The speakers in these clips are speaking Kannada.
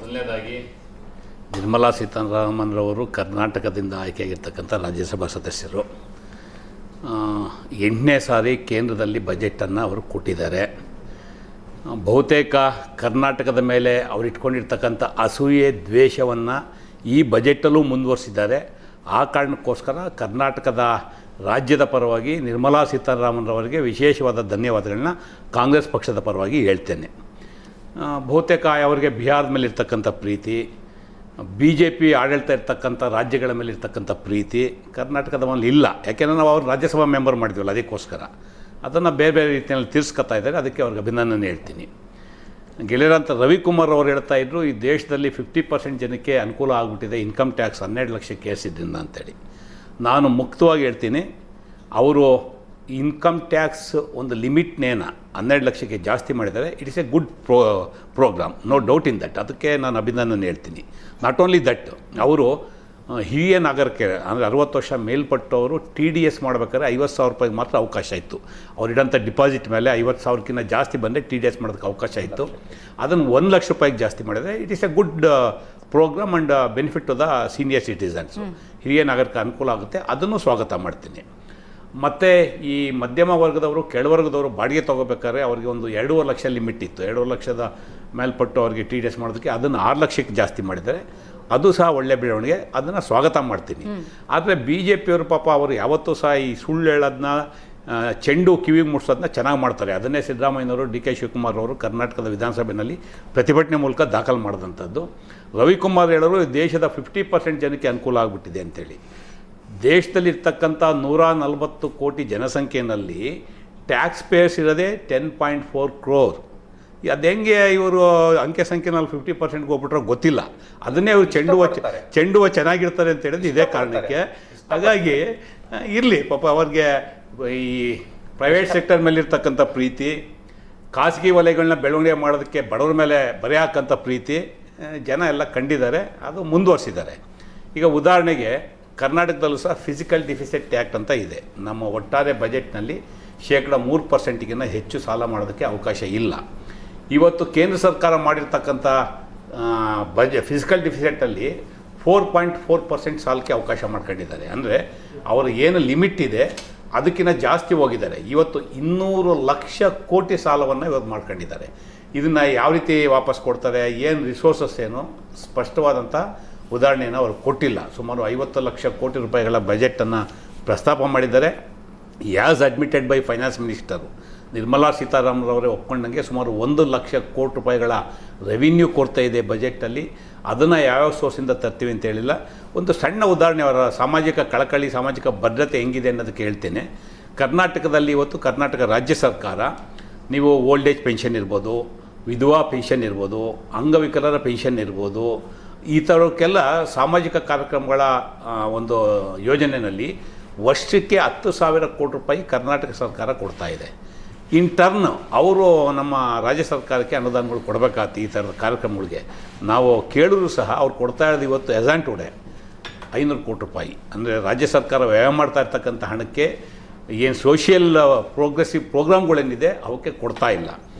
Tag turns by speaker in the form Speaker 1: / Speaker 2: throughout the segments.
Speaker 1: ಮೊದಲನೇದಾಗಿ ನಿರ್ಮಲಾ ಸೀತಾರಾಮನ್ರವರು ಕರ್ನಾಟಕದಿಂದ ಆಯ್ಕೆಯಾಗಿರ್ತಕ್ಕಂಥ ರಾಜ್ಯಸಭಾ ಸದಸ್ಯರು 8ನೇ ಸಾರಿ ಕೇಂದ್ರದಲ್ಲಿ ಬಜೆಟನ್ನು ಅವರು ಕೊಟ್ಟಿದ್ದಾರೆ. ಬಹುತೇಕ ಕರ್ನಾಟಕದ ಮೇಲೆ ಅವರು ಇಟ್ಕೊಂಡಿರ್ತಕ್ಕಂಥ ಅಸೂಯೆ ದ್ವೇಷವನ್ನು ಈ ಬಜೆಟಲ್ಲೂ ಮುಂದುವರಿಸಿದ್ದಾರೆ. ಆ ಕಾರಣಕ್ಕೋಸ್ಕರ ಕರ್ನಾಟಕದ ರಾಜ್ಯದ ಪರವಾಗಿ ನಿರ್ಮಲಾ ಸೀತಾರಾಮನ್ರವರಿಗೆ ವಿಶೇಷವಾದ ಧನ್ಯವಾದಗಳನ್ನ ಕಾಂಗ್ರೆಸ್ ಪಕ್ಷದ ಪರವಾಗಿ ಹೇಳ್ತೇನೆ. ಬಹುತೇಕ ಅವರಿಗೆ ಬಿಹಾರದ ಮೇಲೆ ಇರ್ತಕ್ಕಂಥ ಪ್ರೀತಿ, BJP ಆಡಳಿತ ಇರ್ತಕ್ಕಂಥ ರಾಜ್ಯಗಳ ಮೇಲೆ ಇರ್ತಕ್ಕಂಥ ಪ್ರೀತಿ ಕರ್ನಾಟಕದ ಮೇಲೆ ಇಲ್ಲ. ಯಾಕೆಂದರೆ ನಾವು ಅವ್ರು ರಾಜ್ಯಸಭಾ ಮೆಂಬರ್ ಮಾಡಿದ್ವಲ್ಲ, ಅದಕ್ಕೋಸ್ಕರ ಅದನ್ನು ಬೇರೆ ಬೇರೆ ರೀತಿಯಲ್ಲಿ ತೀರಿಸ್ಕೊತಾ ಇದ್ದಾರೆ. ಅದಕ್ಕೆ ಅವ್ರಿಗೆ ಅಭಿನಂದನೆ ಹೇಳ್ತೀನಿ. ಗೆಳೆಯರಂತ ರವಿಕುಮಾರ್ ಅವರು ಹೇಳ್ತಾಯಿದ್ರು, ಈ ದೇಶದಲ್ಲಿ 50% ಜನಕ್ಕೆ ಅನುಕೂಲ ಆಗಿಬಿಟ್ಟಿದೆ ಇನ್ಕಮ್ ಟ್ಯಾಕ್ಸ್ 12 ಲಕ್ಷಕ್ಕೆ ಏರಿಸಿದ್ರಿಂದ ಅಂತೇಳಿ. ನಾನು ಮುಕ್ತವಾಗಿ ಹೇಳ್ತೀನಿ, ಅವರು ಇನ್ಕಮ್ ಟ್ಯಾಕ್ಸ್ ಒಂದು ಲಿಮಿಟ್ನೇನ 12 ಲಕ್ಷಕ್ಕೆ ಜಾಸ್ತಿ ಮಾಡಿದ್ದಾರೆ. It is a good program, no doubt in that. ಅದಕ್ಕೆ ನಾನು ಅಭಿನಂದನೆ ಹೇಳ್ತೀನಿ. ನಾಟ್ ಓನ್ಲಿ ದಟ್, ಅವರು ಹಿರಿಯ ನಾಗರಿಕ ಅಂದರೆ 60 ವರ್ಷ ಮೇಲ್ಪಟ್ಟವರು TDS ಮಾಡಬೇಕಾದ್ರೆ 50,000 ರೂಪಾಯಿಗೆ ಮಾತ್ರ ಅವಕಾಶ ಇತ್ತು. ಅವರಿಡಂಥ ಡಿಪಾಸಿಟ್ ಮೇಲೆ 50,000ಕ್ಕಿಂತ ಜಾಸ್ತಿ ಬಂದರೆ TDS ಮಾಡೋದಕ್ಕೆ ಅವಕಾಶ ಇತ್ತು. ಅದನ್ನು 1 ಲಕ್ಷ ರೂಪಾಯಿಗೆ ಜಾಸ್ತಿ ಮಾಡಿದರೆ it is a good program and benefit to the senior citizens. ಹಿರಿಯ ನಾಗರಿಕ ಅನುಕೂಲ ಆಗುತ್ತೆ, ಅದನ್ನು ಸ್ವಾಗತ ಮಾಡ್ತೀನಿ. ಮತ್ತು ಈ ಮಧ್ಯಮ ವರ್ಗದವರು, ಕೆಳವರ್ಗದವರು ಬಾಡಿಗೆ ತೊಗೋಬೇಕಾದ್ರೆ ಅವ್ರಿಗೆ ಒಂದು 2.5 ಲಕ್ಷ ಲಿಮಿಟ್ ಇತ್ತು. 2.5 ಲಕ್ಷದ ಮೇಲ್ಪಟ್ಟು ಅವ್ರಿಗೆ TDS ಮಾಡೋದಕ್ಕೆ ಅದನ್ನು 6 ಲಕ್ಷಕ್ಕೆ ಜಾಸ್ತಿ ಮಾಡಿದ್ದಾರೆ. ಅದು ಸಹ ಒಳ್ಳೆಯ ಬೆಳವಣಿಗೆ, ಅದನ್ನು ಸ್ವಾಗತ ಮಾಡ್ತೀನಿ. ಆದರೆ BJPಯವರು ಪಾಪ ಅವರು ಯಾವತ್ತೂ ಸಹ ಈ ಸುಳ್ಳು ಹೇಳೋದನ್ನ, ಚೆಂಡು ಕಿವಿಗೆ ಮುಟ್ಸೋದನ್ನ ಚೆನ್ನಾಗಿ ಮಾಡ್ತಾರೆ. ಅದನ್ನೇ ಸಿದ್ದರಾಮಯ್ಯನವರು, DK ಶಿವಕುಮಾರ್ ಅವರು ಕರ್ನಾಟಕದ ವಿಧಾನಸಭೆಯಲ್ಲಿ ಪ್ರತಿಭಟನೆ ಮೂಲಕ ದಾಖಲು ಮಾಡಿದಂಥದ್ದು. ರವಿಕುಮಾರ್ ಹೇಳೋರು ದೇಶದ 50% ಜನಕ್ಕೆ ಅನುಕೂಲ ಆಗಿಬಿಟ್ಟಿದೆ ಅಂತೇಳಿ. ದೇಶದಲ್ಲಿರ್ತಕ್ಕಂಥ 140 ಕೋಟಿ ಜನಸಂಖ್ಯೆಯಲ್ಲಿ ಟ್ಯಾಕ್ಸ್ ಪೇಯರ್ಸ್ ಇರೋದೇ 10.4 crore. ಅದು ಹೆಂಗೆ ಇವರು ಅಂಕೆ ಸಂಖ್ಯೆನಲ್ಲಿ 50%ಗೆ ಹೋಗ್ಬಿಟ್ರೆ ಗೊತ್ತಿಲ್ಲ. ಅದನ್ನೇ ಅವರು ಚೆಂಡು ಚೆನ್ನಾಗಿರ್ತಾರೆ ಅಂತ ಹೇಳಿದ್ರೆ ಇದೇ ಕಾರಣಕ್ಕೆ. ಹಾಗಾಗಿ ಇರಲಿ ಪಾಪ ಅವ್ರಿಗೆ ಈ ಪ್ರೈವೇಟ್ ಸೆಕ್ಟರ್ ಮೇಲಿರ್ತಕ್ಕಂಥ ಪ್ರೀತಿ, ಖಾಸಗಿ ವಲಯಗಳನ್ನ ಬೆಳವಣಿಗೆ ಮಾಡೋದಕ್ಕೆ ಬಡವ್ರ ಮೇಲೆ ಬರೆ ಹಾಕಂಥ ಪ್ರೀತಿ ಜನ ಎಲ್ಲ ಕಂಡಿದ್ದಾರೆ, ಅದು ಮುಂದುವರಿಸಿದ್ದಾರೆ. ಈಗ ಉದಾಹರಣೆಗೆ ಕರ್ನಾಟಕದಲ್ಲೂ ಸಹ ಫಿಸಿಕಲ್ ಡಿಫಿಸಿಟ್ ಆ್ಯಕ್ಟ್ ಅಂತ ಇದೆ. ನಮ್ಮ ಒಟ್ಟಾರೆ ಬಜೆಟ್ನಲ್ಲಿ 3%ಗಿಂತ ಹೆಚ್ಚು ಸಾಲ ಮಾಡೋದಕ್ಕೆ ಅವಕಾಶ ಇಲ್ಲ. ಇವತ್ತು ಕೇಂದ್ರ ಸರ್ಕಾರ ಮಾಡಿರ್ತಕ್ಕಂಥ ಫಿಸಿಕಲ್ ಡಿಫಿಸಿಟಲ್ಲಿ 4.4% ಸಾಲಕ್ಕೆ ಅವಕಾಶ ಮಾಡ್ಕೊಂಡಿದ್ದಾರೆ. ಅಂದರೆ ಅವರು ಏನು ಲಿಮಿಟ್ ಇದೆ ಅದಕ್ಕಿಂತ ಜಾಸ್ತಿ ಹೋಗಿದ್ದಾರೆ. ಇವತ್ತು 200 ಲಕ್ಷ ಕೋಟಿ ಸಾಲವನ್ನು ಇವತ್ತು ಮಾಡ್ಕೊಂಡಿದ್ದಾರೆ. ಇದನ್ನು ಯಾವ ರೀತಿ ವಾಪಸ್ ಕೊಡ್ತಾರೆ, ಏನು ರಿಸೋರ್ಸಸ್ ಏನು ಸ್ಪಷ್ಟವಾದಂಥ ಉದಾಹರಣೆಯನ್ನು ಅವರು ಕೊಟ್ಟಿಲ್ಲ. ಸುಮಾರು 50 ಲಕ್ಷ ಕೋಟಿ ರೂಪಾಯಿಗಳ ಬಜೆಟನ್ನು ಪ್ರಸ್ತಾಪ ಮಾಡಿದ್ದಾರೆ. As admitted by finance minister Nirmala ಸೀತಾರಾಮನ್ರವರೇ ಒಪ್ಕೊಂಡಂಗೆ ಸುಮಾರು 1 ಲಕ್ಷ ಕೋಟಿ ರೂಪಾಯಿಗಳ ರೆವಿನ್ಯೂ ಕೊಡ್ತಾ ಇದೆ ಬಜೆಟಲ್ಲಿ. ಅದನ್ನು ಯಾವ್ಯಾವ ಸೋರ್ಸಿಂದ ತರ್ತೀವಿ ಅಂತ ಹೇಳಿಲ್ಲ. ಒಂದು ಸಣ್ಣ ಉದಾಹರಣೆ, ಅವರ ಸಾಮಾಜಿಕ ಕಳಕಳಿ, ಸಾಮಾಜಿಕ ಭದ್ರತೆ ಹೆಂಗಿದೆ ಅನ್ನೋದಕ್ಕೆ ಹೇಳ್ತೇನೆ. ಕರ್ನಾಟಕದಲ್ಲಿ ಇವತ್ತು ಕರ್ನಾಟಕ ರಾಜ್ಯ ಸರ್ಕಾರ, ನೀವು ಓಲ್ಡ್ ಏಜ್ ಪೆನ್ಷನ್ ಇರ್ಬೋದು, ವಿಧವಾ ಪೆನ್ಷನ್ ಇರ್ಬೋದು, ಅಂಗವಿಕಲರ ಪೆನ್ಷನ್ ಇರ್ಬೋದು, ಈ ಥರಕ್ಕೆಲ್ಲ ಸಾಮಾಜಿಕ ಕಾರ್ಯಕ್ರಮಗಳ ಒಂದು ಯೋಜನೆಯಲ್ಲಿ ವರ್ಷಕ್ಕೆ 10,000 ಕೋಟಿ ರೂಪಾಯಿ ಕರ್ನಾಟಕ ಸರ್ಕಾರ ಕೊಡ್ತಾ ಇದೆ. ಇನ್ ಟರ್ನ್ ಅವರು ನಮ್ಮ ರಾಜ್ಯ ಸರ್ಕಾರಕ್ಕೆ ಅನುದಾನಗಳು ಕೊಡಬೇಕಾಗ್ತಿ. ಈ ಥರದ ಕಾರ್ಯಕ್ರಮಗಳಿಗೆ ನಾವು ಕೇಳಿದ್ರು ಸಹ ಅವ್ರು ಕೊಡ್ತಾ ಇರೋದು ಇವತ್ತು ಎಸ್ ಆನ್ ಟುಡೇ 500 ಕೋಟಿ ರೂಪಾಯಿ. ಅಂದರೆ ರಾಜ್ಯ ಸರ್ಕಾರ ವ್ಯಯ ಮಾಡ್ತಾ ಇರ್ತಕ್ಕಂಥ ಹಣಕ್ಕೆ ಏನು ಸೋಷಿಯಲ್ ಪ್ರೋಗ್ರೆಸಿವ್ ಪ್ರೋಗ್ರಾಮ್ಗಳೇನಿದೆ ಅವಕ್ಕೆ ಕೊಡ್ತಾ ಇಲ್ಲ.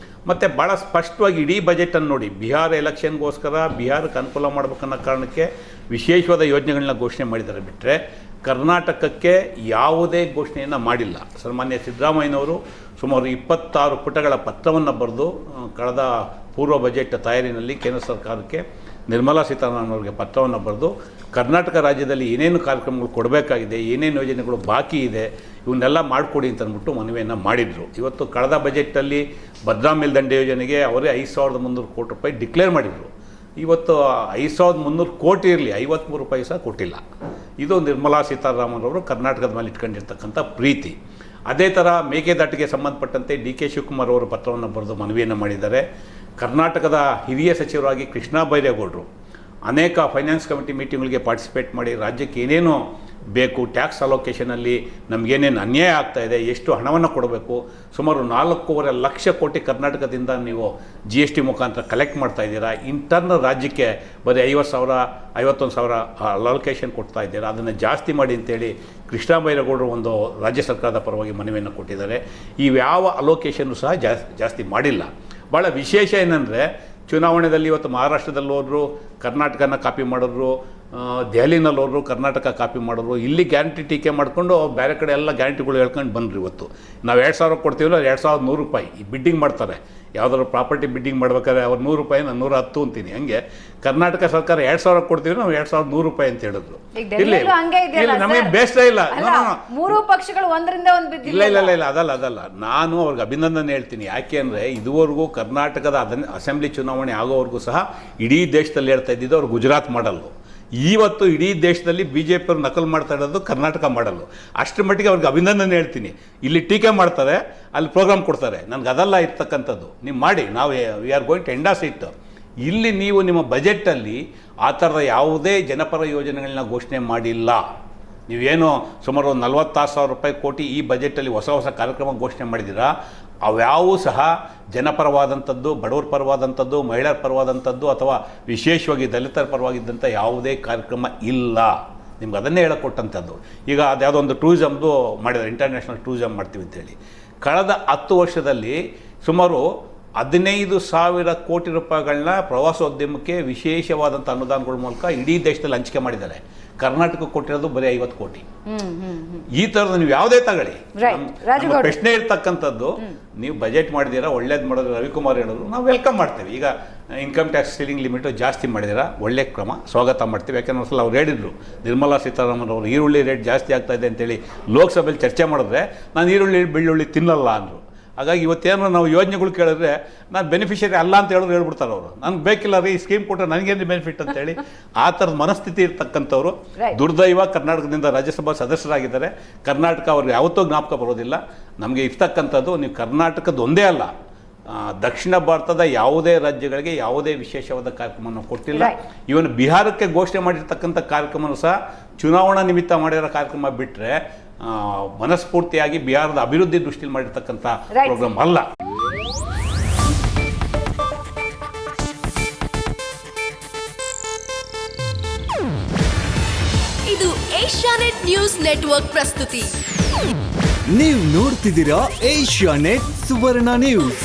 Speaker 1: ಮತ್ತು ಭಾಳ ಸ್ಪಷ್ಟವಾಗಿ ಇಡೀ ಬಜೆಟನ್ನು ನೋಡಿ, ಬಿಹಾರ ಎಲೆಕ್ಷನ್ಗೋಸ್ಕರ ಬಿಹಾರಕ್ಕೆ ಅನುಕೂಲ ಮಾಡಬೇಕನ್ನೋ ಕಾರಣಕ್ಕೆ ವಿಶೇಷವಾದ ಯೋಜನೆಗಳನ್ನ ಘೋಷಣೆ ಮಾಡಿದ್ದಾರೆ. ಬಿಟ್ಟರೆ ಕರ್ನಾಟಕಕ್ಕೆ ಯಾವುದೇ ಘೋಷಣೆಯನ್ನು ಮಾಡಿಲ್ಲ. ಸನ್ಮಾನ್ಯ ಸಿದ್ದರಾಮಯ್ಯನವರು ಸುಮಾರು 26 ಪುಟಗಳ ಪತ್ರವನ್ನು ಬರೆದು ಕಳೆದ ಪೂರ್ವ ಬಜೆಟ್ ತಯಾರಿನಲ್ಲಿ ಕೇಂದ್ರ ಸರ್ಕಾರಕ್ಕೆ ನಿರ್ಮಲಾ ಸೀತಾರಾಮನ್ ಅವರಿಗೆ ಪತ್ರವನ್ನು ಬರೆದು ಕರ್ನಾಟಕ ರಾಜ್ಯದಲ್ಲಿ ಏನೇನು ಕಾರ್ಯಕ್ರಮಗಳು ಕೊಡಬೇಕಾಗಿದೆ, ಏನೇನು ಯೋಜನೆಗಳು ಬಾಕಿ ಇದೆ, ಇವನ್ನೆಲ್ಲ ಮಾಡಿಕೊಡಿ ಅಂತ ಅಂದ್ಬಿಟ್ಟು ಮನವಿಯನ್ನು ಮಾಡಿದರು. ಇವತ್ತು ಕಳೆದ ಬಜೆಟಲ್ಲಿ ಭದ್ರಾ ಮೇಲ್ದಂಡೆ ಯೋಜನೆಗೆ ಅವರೇ 5,300 ಕೋಟಿ ರೂಪಾಯಿ ಡಿಕ್ಲೇರ್ ಮಾಡಿದರು. ಇವತ್ತು 5,300 ಕೋಟಿ ಇರಲಿ, 53 ರೂಪಾಯಿ ಸಹ ಕೊಟ್ಟಿಲ್ಲ. ಇದು ನಿರ್ಮಲಾ ಸೀತಾರಾಮನ್ ಅವರು ಕರ್ನಾಟಕದ ಮೇಲೆ ಇಟ್ಕೊಂಡಿರ್ತಕ್ಕಂಥ ಪ್ರೀತಿ. ಅದೇ ಥರ ಮೇಕೆದಾಟಿಗೆ ಸಂಬಂಧಪಟ್ಟಂತೆ DK ಶಿವಕುಮಾರ್ ಅವರು ಪತ್ರವನ್ನು ಬರೆದು ಮನವಿಯನ್ನು ಮಾಡಿದ್ದಾರೆ. ಕರ್ನಾಟಕದ ಹಿರಿಯ ಸಚಿವರಾಗಿ ಕೃಷ್ಣ ಬೈರೇಗೌಡರು ಅನೇಕ ಫೈನಾನ್ಸ್ ಕಮಿಟಿ ಮೀಟಿಂಗ್ಗಳಿಗೆ ಪಾರ್ಟಿಸಿಪೇಟ್ ಮಾಡಿ ರಾಜ್ಯಕ್ಕೆ ಏನೇನು ಬೇಕು, ಟ್ಯಾಕ್ಸ್ ಅಲೋಕೇಷನಲ್ಲಿ ನಮಗೇನೇನು ಅನ್ಯಾಯ ಆಗ್ತಾಯಿದೆ, ಎಷ್ಟು ಹಣವನ್ನು ಕೊಡಬೇಕು, ಸುಮಾರು 4.5 ಲಕ್ಷ ಕೋಟಿ ಕರ್ನಾಟಕದಿಂದ ನೀವು GST ಮುಖಾಂತರ ಕಲೆಕ್ಟ್ ಮಾಡ್ತಾ ಇದ್ದೀರಾ. ಇಂಟರ್ನ್ ರಾಜ್ಯಕ್ಕೆ ಬರೀ 50,000 51,000 ಅಲೋಕೇಷನ್ ಕೊಡ್ತಾ ಇದ್ದೀರಾ, ಅದನ್ನು ಜಾಸ್ತಿ ಮಾಡಿ ಅಂತೇಳಿ ಕೃಷ್ಣ ಬೈರೇಗೌಡರು ಒಂದು ರಾಜ್ಯ ಸರ್ಕಾರದ ಪರವಾಗಿ ಮನವಿಯನ್ನು ಕೊಟ್ಟಿದ್ದಾರೆ. ಈ ಯಾವ ಅಲೋಕೇಷನ್ನು ಸಹ ಜಾಸ್ತಿ ಮಾಡಿಲ್ಲ. ಭಾಳ ವಿಶೇಷ ಏನಂದರೆ ಚುನಾವಣೆಯಲ್ಲಿ ಇವತ್ತು ಮಹಾರಾಷ್ಟ್ರದಲ್ಲಿ ಹೋದ್ರು ಕರ್ನಾಟಕನ ಕಾಪಿ ಮಾಡಿದ್ರು, ದೆಹಲಿನಲ್ಲಿ ಹೋದ್ರು ಕರ್ನಾಟಕ ಕಾಪಿ ಮಾಡಿದ್ರು. ಇಲ್ಲಿ ಗ್ಯಾರಂಟಿ ಟೀಕೆ ಮಾಡಿಕೊಂಡು ಬೇರೆ ಕಡೆ ಎಲ್ಲ ಗ್ಯಾರಂಟಿಗಳು ಹೇಳ್ಕೊಂಡು ಬಂದ್ರಿ. ಇವತ್ತು ನಾವು 2,000 ಕೊಡ್ತೀವಲ್ಲ, 2,100 ರೂಪಾಯಿ ಈ ಬಿಡ್ಡಿಂಗ್ ಮಾಡ್ತಾರೆ. ಯಾವುದಾದ್ರು ಪ್ರಾಪರ್ಟಿ ಬಿಡ್ಡಿಂಗ್ ಮಾಡ್ಬೇಕಾದ್ರೆ ಅವ್ರು 100 ರೂಪಾಯಿ, ನಾನು 110 ಅಂತೀನಿ. ಹಂಗೆ ಕರ್ನಾಟಕ ಸರ್ಕಾರ 2,000 ಕೊಡ್ತೀವಿ, ನಾವು 2,100 ರೂಪಾಯಿ ಅಂತ ಹೇಳಿದ್ರು. ಇಲ್ಲಿ ನಮಗೆ ಬೇಸರ ಇಲ್ಲ,
Speaker 2: ಮೂರು ಪಕ್ಷಗಳು ಒಂದರಿಂದ ಒಂದು ಬಿದ್ದಿಲ್ಲ.
Speaker 1: ಇಲ್ಲ ಅದಲ್ಲ. ನಾನು ಅವ್ರಿಗೆ ಅಭಿನಂದನೆ ಹೇಳ್ತೀನಿ. ಯಾಕೆ ಅಂದರೆ ಇದುವರೆಗೂ ಕರ್ನಾಟಕದ ಅಸೆಂಬ್ಲಿ ಚುನಾವಣೆ ಆಗೋವರೆಗೂ ಸಹ ಇಡೀ ದೇಶದಲ್ಲಿ ಹೇಳ್ತಾ ಇದ್ದಿದ್ದು ಅವ್ರು ಗುಜರಾತ್ ಮಾಡಲ್ಲು. ಇವತ್ತು ಇಡೀ ದೇಶದಲ್ಲಿ BJP ಅವ್ರು ನಕಲು ಮಾಡ್ತಾ ಇರೋದು ಕರ್ನಾಟಕ ಮಾಡಲ್ಲು. ಅಷ್ಟರ ಮಟ್ಟಿಗೆ ಅವ್ರಿಗೆ ಅಭಿನಂದನೆ ಹೇಳ್ತೀನಿ. ಇಲ್ಲಿ ಟೀಕೆ ಮಾಡ್ತಾರೆ, ಅಲ್ಲಿ ಪ್ರೋಗ್ರಾಮ್ ಕೊಡ್ತಾರೆ. ನನಗೆ ಅದೆಲ್ಲ ಇರ್ತಕ್ಕಂಥದ್ದು. ನೀವು ಮಾಡಿ, ನಾವು we are going to endorse it. ಇಲ್ಲಿ ನೀವು ನಿಮ್ಮ ಬಜೆಟಲ್ಲಿ ಆ ಥರದ ಯಾವುದೇ ಜನಪರ ಯೋಜನೆಗಳನ್ನ ಘೋಷಣೆ ಮಾಡಿಲ್ಲ. ನೀವೇನು ಸುಮಾರು 46,000 ರೂಪಾಯಿ ಕೋಟಿ ಈ ಬಜೆಟಲ್ಲಿ ಹೊಸ ಕಾರ್ಯಕ್ರಮ ಘೋಷಣೆ ಮಾಡಿದ್ದೀರಾ. ಅವ್ಯಾವೂ ಸಹ ಜನಪರವಾದಂಥದ್ದು, ಬಡವರ ಪರವಾದಂಥದ್ದು, ಮಹಿಳೆಯರ ಪರವಾದಂಥದ್ದು ಅಥವಾ ವಿಶೇಷವಾಗಿ ದಲಿತರ ಪರವಾಗಿದ್ದಂಥ ಯಾವುದೇ ಕಾರ್ಯಕ್ರಮ ಇಲ್ಲ. ನಿಮ್ಗೆ ಅದನ್ನೇ ಹೇಳಿಕೊಟ್ಟಂಥದ್ದು. ಈಗ ಅದ್ಯಾವುದೋ ಒಂದು ಟೂರಿಸಮ್ದು ಮಾಡಿದ್ದಾರೆ, ಇಂಟರ್ನ್ಯಾಷನಲ್ ಟೂರಿಸಮ್ ಮಾಡ್ತೀವಿ ಅಂತೇಳಿ. ಕಳೆದ 10 ವರ್ಷದಲ್ಲಿ ಸುಮಾರು 15,000 ಕೋಟಿ ರೂಪಾಯಿಗಳನ್ನ ಪ್ರವಾಸೋದ್ಯಮಕ್ಕೆ ವಿಶೇಷವಾದಂಥ ಅನುದಾನಗಳ ಮೂಲಕ ಇಡೀ ದೇಶದಲ್ಲಿ ಹಂಚಿಕೆ ಮಾಡಿದ್ದಾರೆ. ಕರ್ನಾಟಕಕ್ಕೆ ಕೊಟ್ಟಿರೋದು ಬರೀ 50 ಕೋಟಿ. ಈ ಥರದ ನೀವು ಯಾವುದೇ ತಗೊಳ್ಳಿ, ಪ್ರಶ್ನೆ ಇರ್ತಕ್ಕಂಥದ್ದು, ನೀವು ಬಜೆಟ್ ಮಾಡಿದ್ದೀರಾ, ಒಳ್ಳೇದು ಮಾಡೋದು. ರವಿಕುಮಾರ್ ಹೇಳಿದ್ರು, ನಾವು ವೆಲ್ಕಮ್ ಮಾಡ್ತೇವೆ. ಈಗ ಇನ್ಕಮ್ ಟ್ಯಾಕ್ಸ್ ಸೀಲಿಂಗ್ ಲಿಮಿಟು ಜಾಸ್ತಿ ಮಾಡಿದ್ದೀರಾ, ಒಳ್ಳೆ ಕ್ರಮ, ಸ್ವಾಗತ ಮಾಡ್ತೀವಿ. ಯಾಕೆಂದ್ರೆ ಒಂದ್ಸಲ ಅವ್ರು ಹೇಳಿದ್ರು, ನಿರ್ಮಲಾ ಸೀತಾರಾಮನ್ ಅವರು ಈರುಳ್ಳಿ ರೇಟ್ ಜಾಸ್ತಿ ಆಗ್ತಾ ಇದೆ ಅಂತೇಳಿ ಲೋಕಸಭೆಯಲ್ಲಿ ಚರ್ಚೆ ಮಾಡಿದ್ರೆ ನಾನು ಈರುಳ್ಳಿ ಬೆಳ್ಳುಳ್ಳಿ ತಿನ್ನಲ್ಲ ಅಂದರು. ಹಾಗಾಗಿ ಇವತ್ತೇನೋ ನಾವು ಯೋಜನೆಗಳು ಕೇಳಿದ್ರೆ ನಾನು ಬೆನಿಫಿಷರಿ ಅಲ್ಲ ಅಂತ ಹೇಳಿದ್ರು ಹೇಳ್ಬಿಡ್ತಾರೆ ಅವರು. ನನಗೆ ಬೇಕಿಲ್ಲ ರೀ, ಈ ಸ್ಕೀಮ್ ಕೊಟ್ಟರೆ ನನಗೇನು ಬೆನಿಫಿಟ್ ಅಂತೇಳಿ ಆ ಥರದ ಮನಸ್ಥಿತಿ ಇರ್ತಕ್ಕಂಥವ್ರು. ದುರ್ದೈವ ಕರ್ನಾಟಕದಿಂದ ರಾಜ್ಯಸಭಾ ಸದಸ್ಯರಾಗಿದ್ದಾರೆ. ಕರ್ನಾಟಕ ಅವ್ರಿಗೆ ಯಾವತ್ತೂ ಜ್ಞಾಪಕ ಬರೋದಿಲ್ಲ. ನಮಗೆ ಇರ್ತಕ್ಕಂಥದ್ದು, ನೀವು ಕರ್ನಾಟಕದ ಒಂದೇ ಅಲ್ಲ, ದಕ್ಷಿಣ ಭಾರತದ ಯಾವುದೇ ರಾಜ್ಯಗಳಿಗೆ ಯಾವುದೇ ವಿಶೇಷವಾದ ಕಾರ್ಯಕ್ರಮವನ್ನು ಕೊಟ್ಟಿಲ್ಲ. ಇವನ್ ಬಿಹಾರಕ್ಕೆ ಘೋಷಣೆ ಮಾಡಿರ್ತಕ್ಕಂಥ ಕಾರ್ಯಕ್ರಮನೂ ಸಹ ಚುನಾವಣಾ ನಿಮಿತ್ತ ಮಾಡಿರೋ ಕಾರ್ಯಕ್ರಮ ಬಿಟ್ಟರೆ ಮನಸ್ಫೂರ್ತಿಯಾಗಿ ಬಿಹಾರದ ಅಭಿವೃದ್ಧಿ ದೃಷ್ಟಿಯಲ್ಲಿ ಮಾಡಿರ್ತಕ್ಕಂಥ ಪ್ರೋಗ್ರಾಮ್ ಅಲ್ಲ.
Speaker 3: ಇದು ಏಷ್ಯಾನೆಟ್ ನ್ಯೂಸ್ ನೆಟ್ವರ್ಕ್ ಪ್ರಸ್ತುತಿ.
Speaker 4: ನೀವು ನೋಡ್ತಿದ್ದೀರಾ ಏಷ್ಯಾನೆಟ್ ಸುವರ್ಣ ನ್ಯೂಸ್.